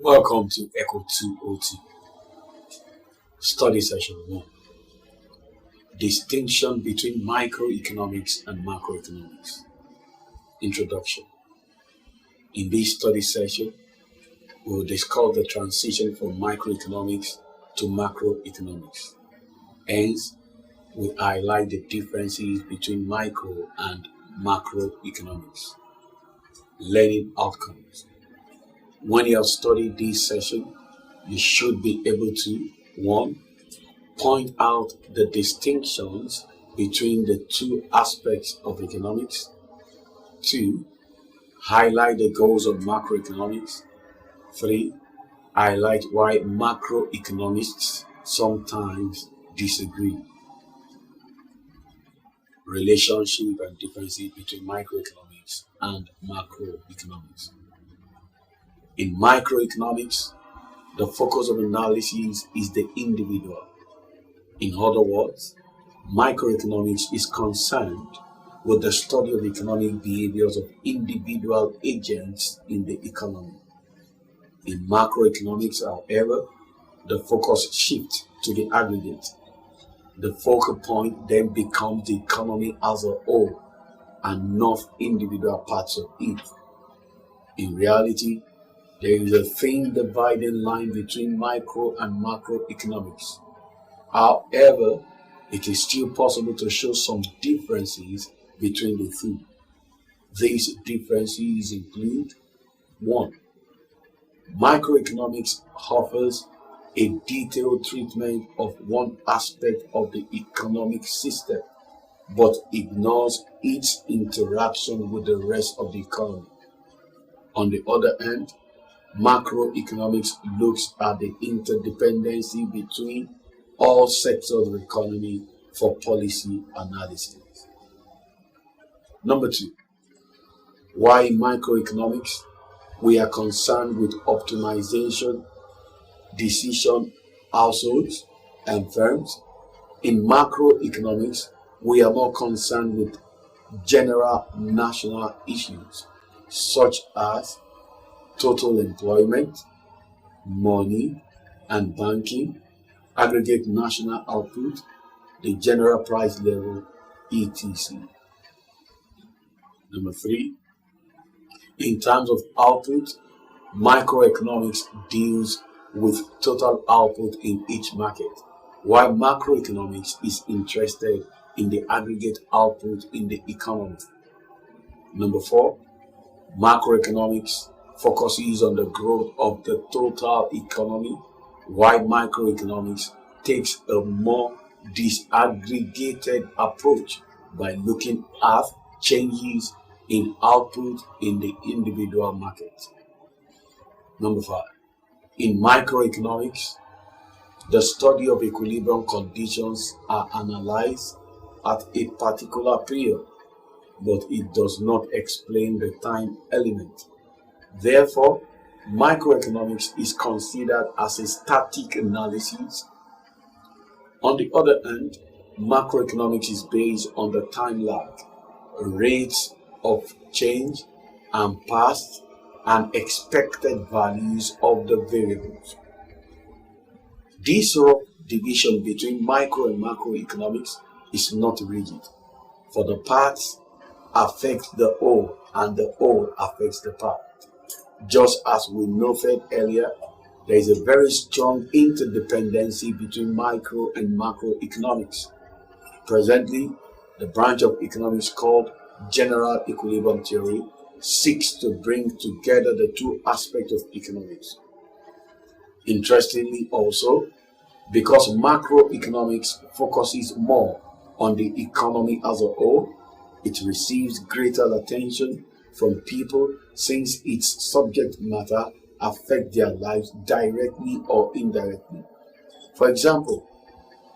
Welcome to ECO202 Study Session 1. Distinction between microeconomics and macroeconomics. Introduction. In this study session, we will discuss the transition from microeconomics to macroeconomics. Hence, we highlight the differences between micro and macroeconomics. Learning outcomes. When you have studied this session, you should be able to 1. Point out the distinctions between the two aspects of economics. 2. Highlight the goals of macroeconomics. 3. Highlight why macroeconomists sometimes disagree. Relationship and differences between microeconomics and macroeconomics. In microeconomics, the focus of analysis is the individual. In other words, microeconomics is concerned with the study of economic behaviors of individual agents in the economy. In macroeconomics, however, the focus shifts to the aggregate. The focal point then becomes the economy as a whole and not individual parts of it. In reality, there is a thin dividing line between micro and macroeconomics. However, it is still possible to show some differences between the two. These differences include 1. Microeconomics offers a detailed treatment of one aspect of the economic system, but ignores its interaction with the rest of the economy. On the other hand, macroeconomics looks at the interdependency between all sectors of the economy for policy analysis. Number 2, why in microeconomics we are concerned with optimization, decision, households, and firms. In macroeconomics, we are more concerned with general national issues such as total employment, money and banking, aggregate national output, the general price level, etc. Number 3, in terms of output, microeconomics deals with total output in each market, while macroeconomics is interested in the aggregate output in the economy. Number 4, macroeconomics focuses on the growth of the total economy, while microeconomics takes a more disaggregated approach by looking at changes in output in the individual market. Number 5, in microeconomics, the study of equilibrium conditions are analyzed at a particular period, but it does not explain the time element. Therefore, microeconomics is considered as a static analysis. On the other hand, macroeconomics is based on the time lag, rates of change, and past and expected values of the variables. This rough division between micro and macroeconomics is not rigid, for the parts affect the whole and the whole affects the part. Just as we noted earlier, there is a very strong interdependency between micro and macroeconomics. Presently, the branch of economics called general equilibrium theory seeks to bring together the two aspects of economics. Interestingly also, because macroeconomics focuses more on the economy as a whole, it receives greater attention from people since its subject matter affects their lives directly or indirectly. For example,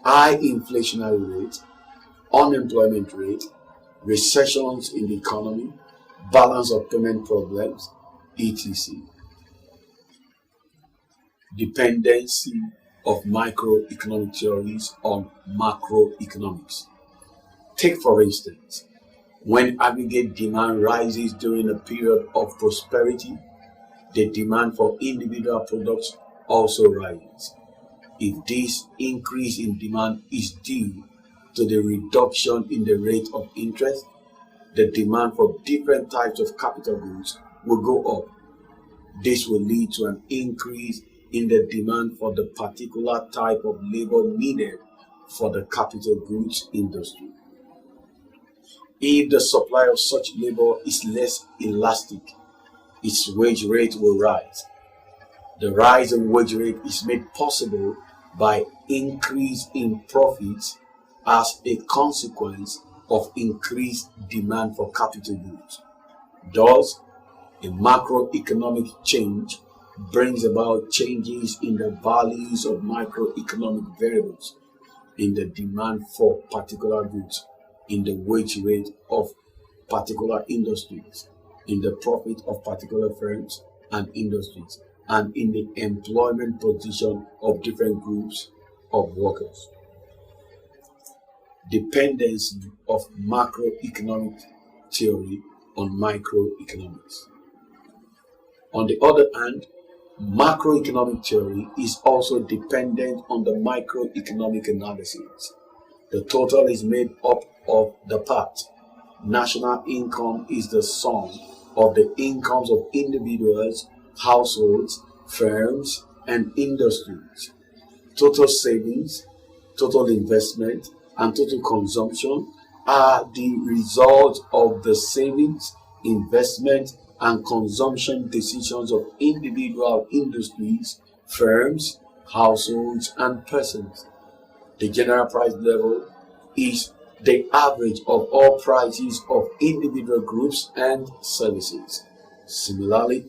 high inflationary rate, unemployment rate, recessions in the economy, balance of payment problems, etc. Dependency of microeconomic theories on macroeconomics. Take for instance, when aggregate demand rises during a period of prosperity, the demand for individual products also rises. If this increase in demand is due to the reduction in the rate of interest, the demand for different types of capital goods will go up. This will lead to an increase in the demand for the particular type of labor needed for the capital goods industry. If the supply of such labor is less elastic, its wage rate will rise. The rise in wage rate is made possible by increase in profits as a consequence of increased demand for capital goods. Thus, a macroeconomic change brings about changes in the values of microeconomic variables, in the demand for particular goods, in the wage rate of particular industries, in the profit of particular firms and industries, and in the employment position of different groups of workers. Dependence of macroeconomic theory on microeconomics. On the other hand, macroeconomic theory is also dependent on the microeconomic analysis. The total is made up of the parts. National income is the sum of the incomes of individuals, households, firms, and industries. Total savings, total investment, and total consumption are the result of the savings, investment, and consumption decisions of individual industries, firms, households, and persons. The general price level is the average of all prices of individual groups and services. Similarly,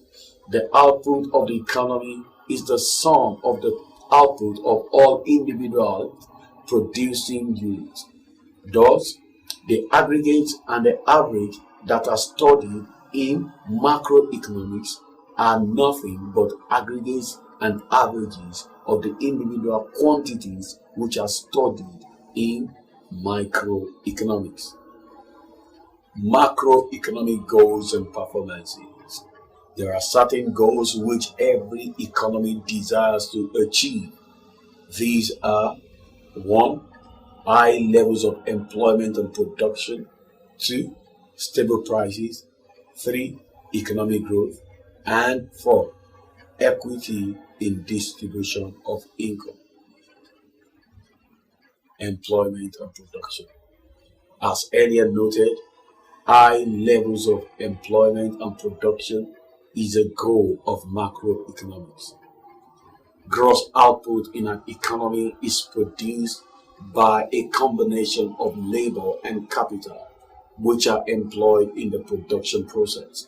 the output of the economy is the sum of the output of all individual producing units. Thus, the aggregate and the average that are studied in macroeconomics are nothing but aggregates and averages of the individual quantities which are studied in microeconomics. Macroeconomic goals and performances. There are certain goals which every economy desires to achieve. These are 1. High levels of employment and production. 2. Stable prices. 3. Economic growth. And 4. Equity in distribution of income. Employment and production. As earlier noted, high levels of employment and production is a goal of macroeconomics. Gross output in an economy is produced by a combination of labor and capital, which are employed in the production process.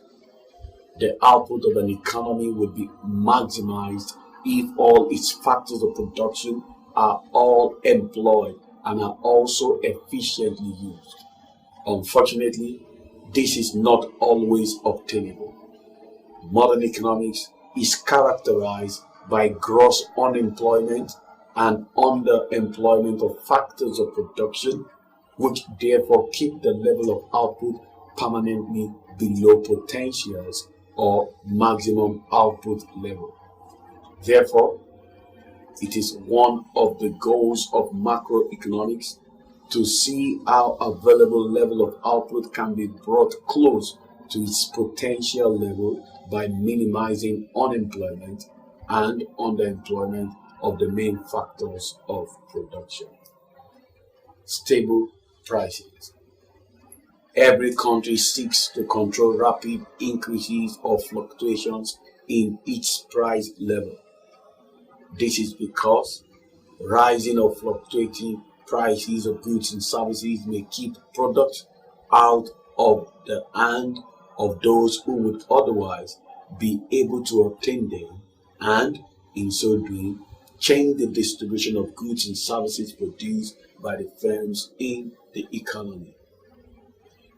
The output of an economy will be maximized if all its factors of production are all employed and are also efficiently used. Unfortunately, this is not always obtainable. Modern economics is characterized by gross unemployment and underemployment of factors of production, which therefore keep the level of output permanently below potentials or maximum output level. Therefore, it is one of the goals of macroeconomics to see how available level of output can be brought close to its potential level by minimizing unemployment and underemployment of the main factors of production. Stable prices. Every country seeks to control rapid increases or fluctuations in its price level. This is because rising or fluctuating prices of goods and services may keep products out of the hand of those who would otherwise be able to obtain them, and in so doing, change the distribution of goods and services produced by the firms in the economy.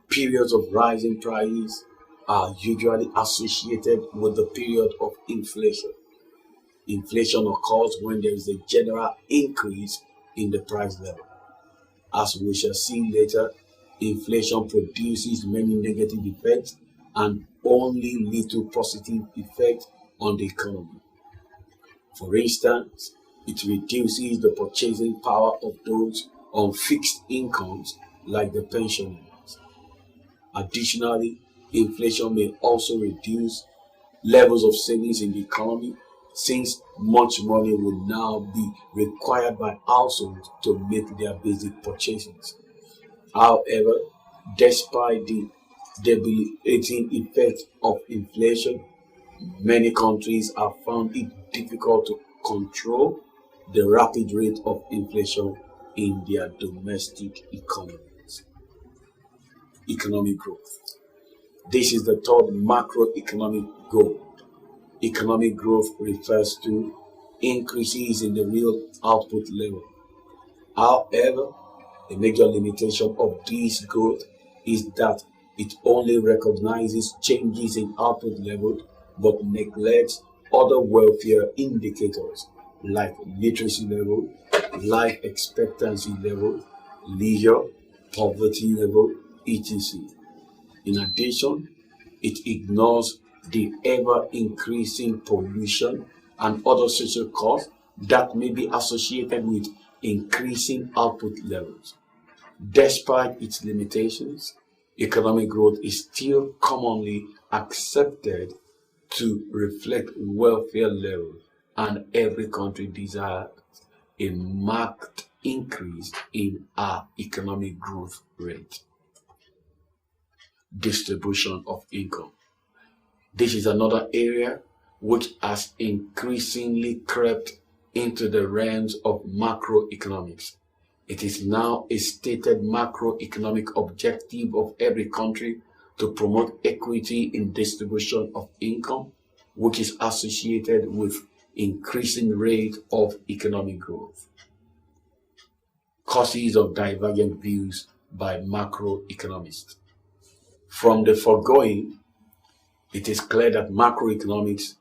Periods of rising prices are usually associated with the period of inflation. Inflation occurs when there is a general increase in the price level. As we shall see later, inflation produces many negative effects and only little positive effect on the economy. For instance, it reduces the purchasing power of those on fixed incomes like the pensioners. Additionally, inflation may also reduce levels of savings in the economy since much money will now be required by households to make their basic purchases. However, despite the debilitating effect of inflation, many countries have found it difficult to control the rapid rate of inflation in their domestic economies. Economic growth. This is the third macroeconomic goal. Economic growth refers to increases in the real output level. However, a major limitation of this growth is that it only recognizes changes in output level but neglects other welfare indicators like literacy level, life expectancy level, leisure, poverty level, etc. In addition, it ignores the ever-increasing pollution and other social costs that may be associated with increasing output levels. Despite its limitations, economic growth is still commonly accepted to reflect welfare levels, and every country desires a marked increase in our economic growth rate. Distribution of income. This is another area which has increasingly crept into the realms of macroeconomics. It is now a stated macroeconomic objective of every country to promote equity in distribution of income, which is associated with increasing rate of economic growth. Causes of divergent views by macroeconomists. From the foregoing, it is clear that macroeconomics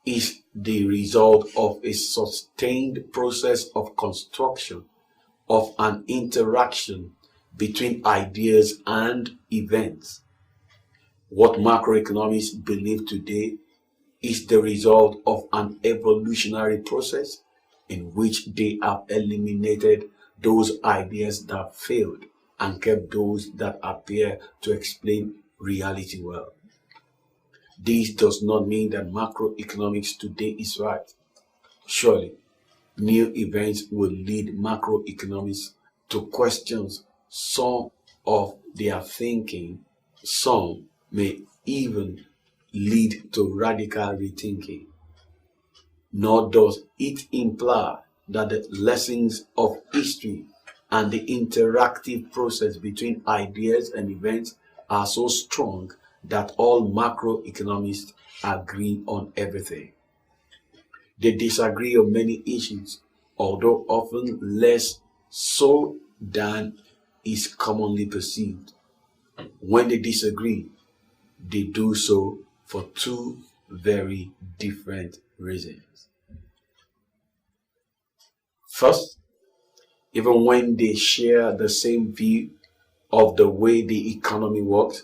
is the result of a sustained process of construction of an interaction between ideas and events. What macroeconomists believe today is the result of an evolutionary process in which they have eliminated those ideas that failed and kept those that appear to explain reality well. This does not mean that macroeconomics today is right. Surely, new events will lead macroeconomists to questions some of their thinking. Some may even lead to radical rethinking. Nor does it imply that the lessons of history and the interactive process between ideas and events are so strong that all macroeconomists agree on everything. They disagree on many issues, although often less so than is commonly perceived. When they disagree, they do so for two very different reasons. First, even when they share the same view of the way the economy works,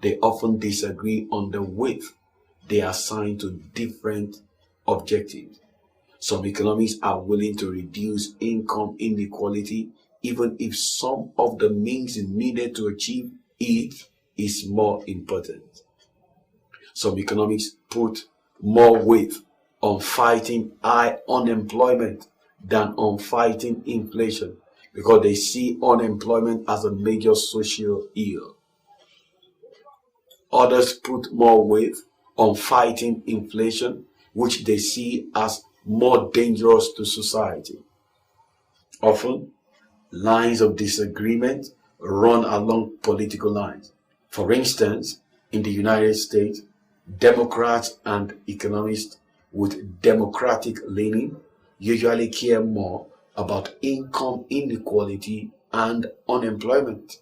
they often disagree on the weight they assign to different objectives. Some economists are willing to reduce income inequality even if some of the means needed to achieve it is more important. Some economists put more weight on fighting high unemployment than on fighting inflation because they see unemployment as a major social ill. Others put more weight on fighting inflation, which they see as more dangerous to society. Often, lines of disagreement run along political lines. For instance, in the United States, Democrats and economists with democratic leaning usually care more about income inequality and unemployment.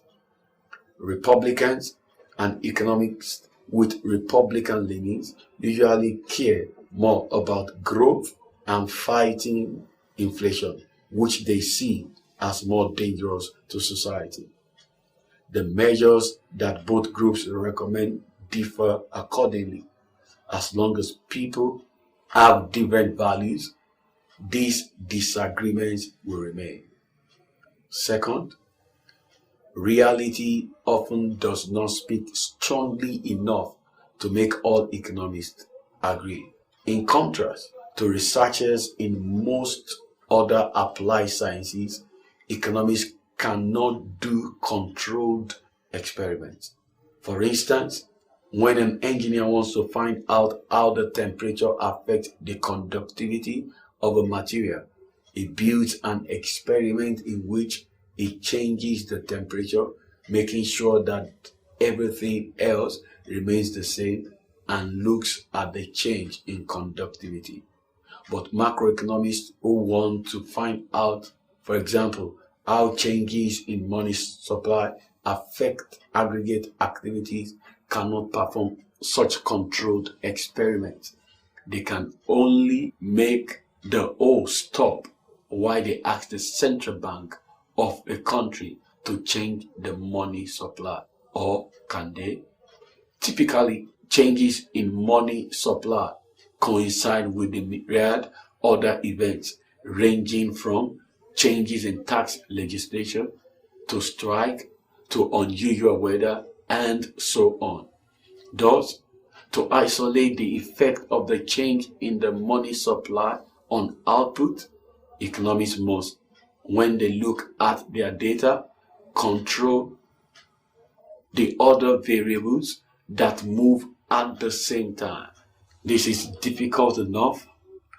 Republicans and economists with Republican leanings usually care more about growth and fighting inflation, which they see as more dangerous to society. The measures that both groups recommend differ accordingly, as long as people have different values, these disagreements will remain. Second, reality often does not speak strongly enough to make all economists agree. In contrast to researchers in most other applied sciences, economists cannot do controlled experiments. For instance, when an engineer wants to find out how the temperature affects the conductivity of a material, he builds an experiment in which he changes the temperature, making sure that everything else remains the same, and looks at the change in conductivity. But macroeconomists who want to find out, for example, how changes in money supply affect aggregate activities cannot perform such controlled experiments. They can only make the whole stop while they ask the central bank of a country to change the money supply. Or can they? Typically, changes in money supply coincide with the myriad other events ranging from changes in tax legislation to strike to unusual weather and so on. Thus, to isolate the effect of the change in the money supply on output, economists must, when they look at their data, control the other variables that move at the same time. This is difficult enough,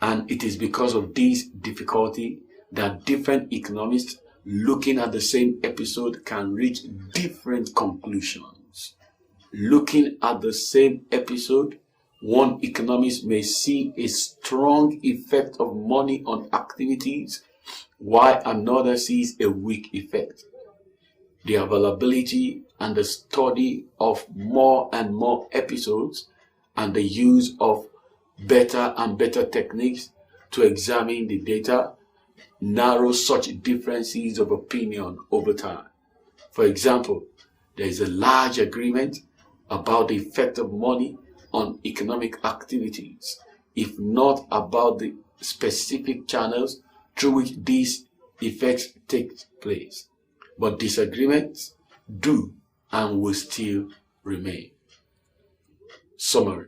and it is because of this difficulty that different economists looking at the same episode can reach different conclusions. Looking at the same episode, one economist may see a strong effect of money on activities, while another sees a weak effect. The availability and the study of more and more episodes and the use of better and better techniques to examine the data narrow such differences of opinion over time. For example, there is a large agreement about the effect of money on economic activities, if not about the specific channels through which these effects take place. But disagreements do and will still remain. Summary.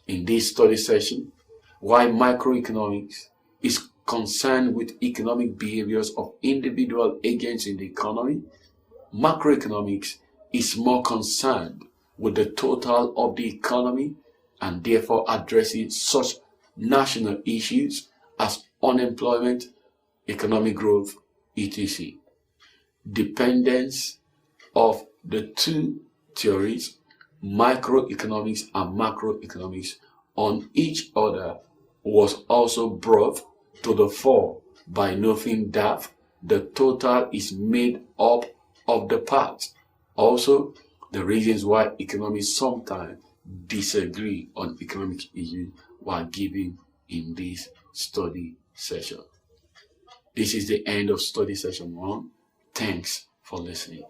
In this study session, why microeconomics is concerned with economic behaviors of individual agents in the economy, macroeconomics is more concerned with the total of the economy and therefore addresses such national issues as unemployment, economic growth, etc. Dependence of the two theories, microeconomics and macroeconomics, on each other was also brought to the fore by noting that the total is made up of the parts. Also, the reasons why economists sometimes disagree on economic issues were given in this study session. This is the end of study session 1. Thanks for listening.